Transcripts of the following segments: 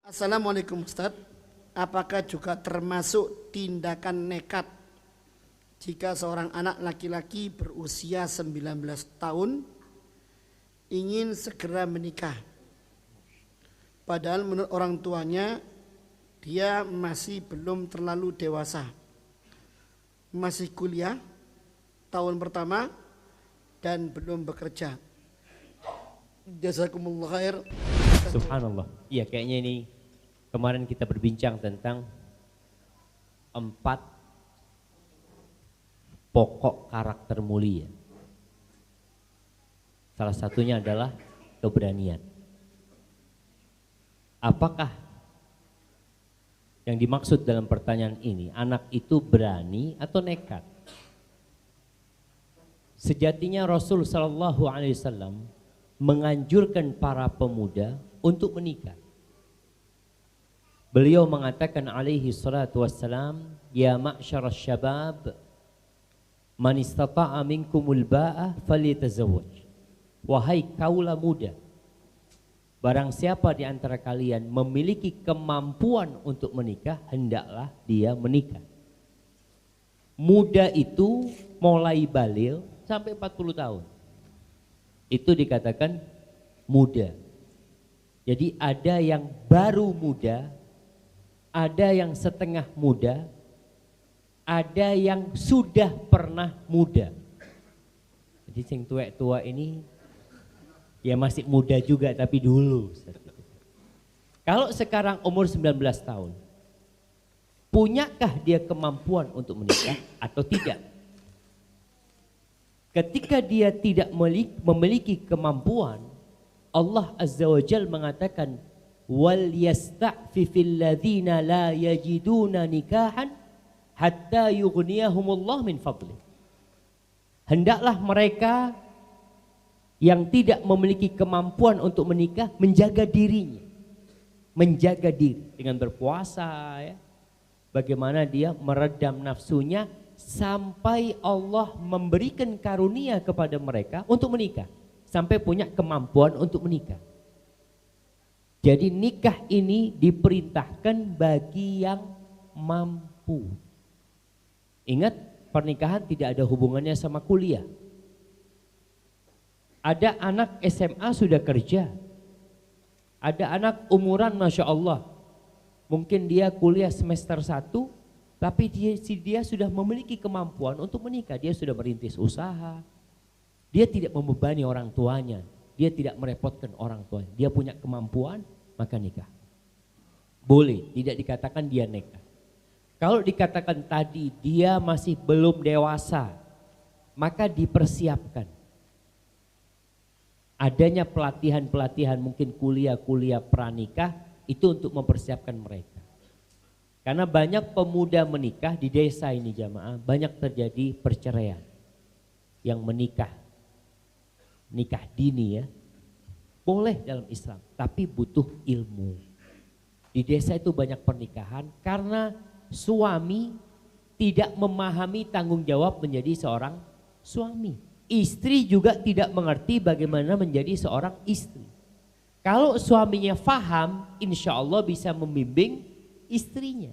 Assalamualaikum Ustaz, apakah juga termasuk tindakan nekat jika seorang anak laki-laki berusia 19 tahun ingin segera menikah, padahal menurut orang tuanya dia masih belum terlalu dewasa, masih kuliah tahun pertama dan belum bekerja. Jazakumullah khair. Subhanallah. Iya, kayaknya ini kemarin kita berbincang tentang 4 pokok karakter mulia. Salah satunya adalah keberanian. Apakah yang dimaksud dalam pertanyaan ini, anak itu berani atau nekat? Sejatinya Rasul sallallahu alaihi wasallam menganjurkan para pemuda untuk menikah. Beliau mengatakan alaihi salatu wassalam, ya ma'syarasy syabab, man istata'a minkumul ba'ah falyatazawwaj. Wahai kaula muda, barang siapa di antara kalian memiliki kemampuan untuk menikah, hendaklah dia menikah. Muda itu mulai baligh sampai 40 tahun. Itu dikatakan muda. Jadi ada yang baru muda, ada yang setengah muda, ada yang sudah pernah muda. Jadi sing tua-tua ini ya masih muda juga tapi dulu. Kalau sekarang umur 19 tahun, punyakah dia kemampuan untuk menikah atau tidak? Ketika dia tidak memiliki kemampuan, Allah Azza wa Jalla mengatakan wal yasta'fifil ladzina la yajiduna nikahan hatta yughniyahumullah min fadli. Hendaklah mereka yang tidak memiliki kemampuan untuk menikah menjaga dirinya. Menjaga diri dengan berpuasa ya. Bagaimana dia meredam nafsunya sampai Allah memberikan karunia kepada mereka untuk menikah, sampai punya kemampuan untuk menikah. Jadi nikah ini diperintahkan bagi yang mampu. Ingat, pernikahan tidak ada hubungannya sama kuliah. Ada anak SMA sudah kerja, ada anak umuran Masya Allah, mungkin dia kuliah semester 1, tapi dia sudah memiliki kemampuan untuk menikah. Dia sudah merintis usaha. Dia tidak membebani orang tuanya. Dia tidak merepotkan orang tuanya. Dia punya kemampuan, maka nikah. Boleh, tidak dikatakan dia nekat. Kalau dikatakan tadi dia masih belum dewasa, maka dipersiapkan. Adanya pelatihan-pelatihan, mungkin kuliah-kuliah pranikah, itu untuk mempersiapkan mereka. Karena banyak pemuda menikah di desa ini jamaah, banyak terjadi perceraian. Yang menikah, nikah dini ya, boleh dalam Islam, tapi butuh ilmu. Di desa itu banyak pernikahan karena suami tidak memahami tanggung jawab menjadi seorang suami. Istri juga tidak mengerti bagaimana menjadi seorang istri. Kalau suaminya faham, insya Allah bisa membimbing istrinya.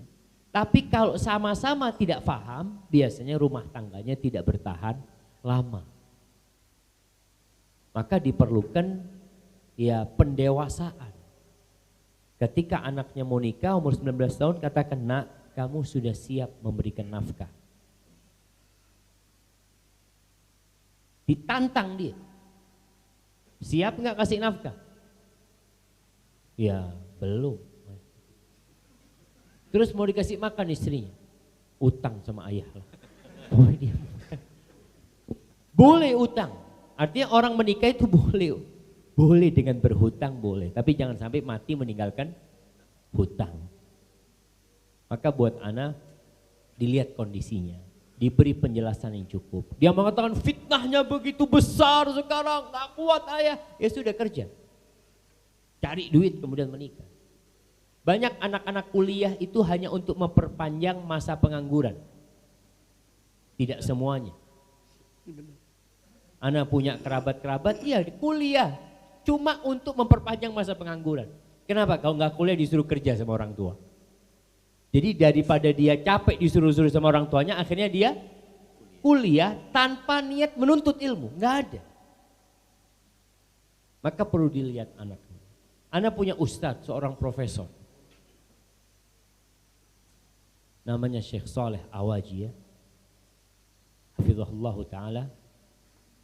Tapi kalau sama-sama tidak paham, biasanya rumah tangganya tidak bertahan lama. Maka diperlukan ya pendewasaan. Ketika anaknya mau nikah umur 19 tahun, katakan, nak, kamu sudah siap memberikan nafkah. Ditantang dia. Siap nggak kasih nafkah? Ya belum. Terus mau dikasih makan istrinya, utang sama ayah. Boleh dia makan. Boleh utang. Artinya orang menikah itu boleh. Boleh dengan berhutang boleh. Tapi jangan sampai mati meninggalkan hutang. Maka buat anak dilihat kondisinya. Diberi penjelasan yang cukup. Dia mengatakan fitnahnya begitu besar sekarang. Gak kuat ayah. Ya sudah kerja. Cari duit kemudian menikah. Banyak anak-anak kuliah itu hanya untuk memperpanjang masa pengangguran. Tidak semuanya. Anak punya kerabat-kerabat, iya kuliah. Cuma untuk memperpanjang masa pengangguran. Kenapa? Kalau nggak kuliah disuruh kerja sama orang tua. Jadi daripada dia capek disuruh-suruh sama orang tuanya, akhirnya dia kuliah tanpa niat menuntut ilmu. Nggak ada. Maka perlu dilihat anaknya. Anak punya ustadz, seorang profesor. Namanya Syekh Saleh Awaji ya. Hafizahullah Ta'ala.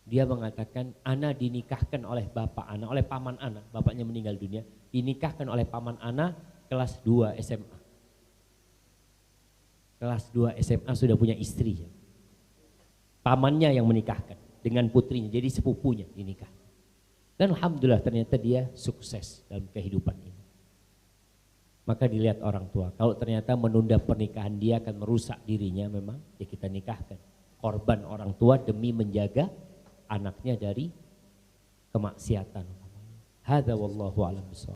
Dia mengatakan, anak dinikahkan oleh bapak anak, oleh paman anak, bapaknya meninggal dunia, dinikahkan oleh paman anak kelas 2 SMA. Kelas 2 SMA sudah punya istri. Ya. Pamannya yang menikahkan dengan putrinya, jadi sepupunya dinikah. Dan alhamdulillah ternyata dia sukses dalam kehidupan ini. Maka dilihat orang tua, kalau ternyata menunda pernikahan dia akan merusak dirinya memang, ya kita nikahkan. Korban orang tua demi menjaga anaknya dari kemaksiatan. Hadza wallahu a'lam bishawab.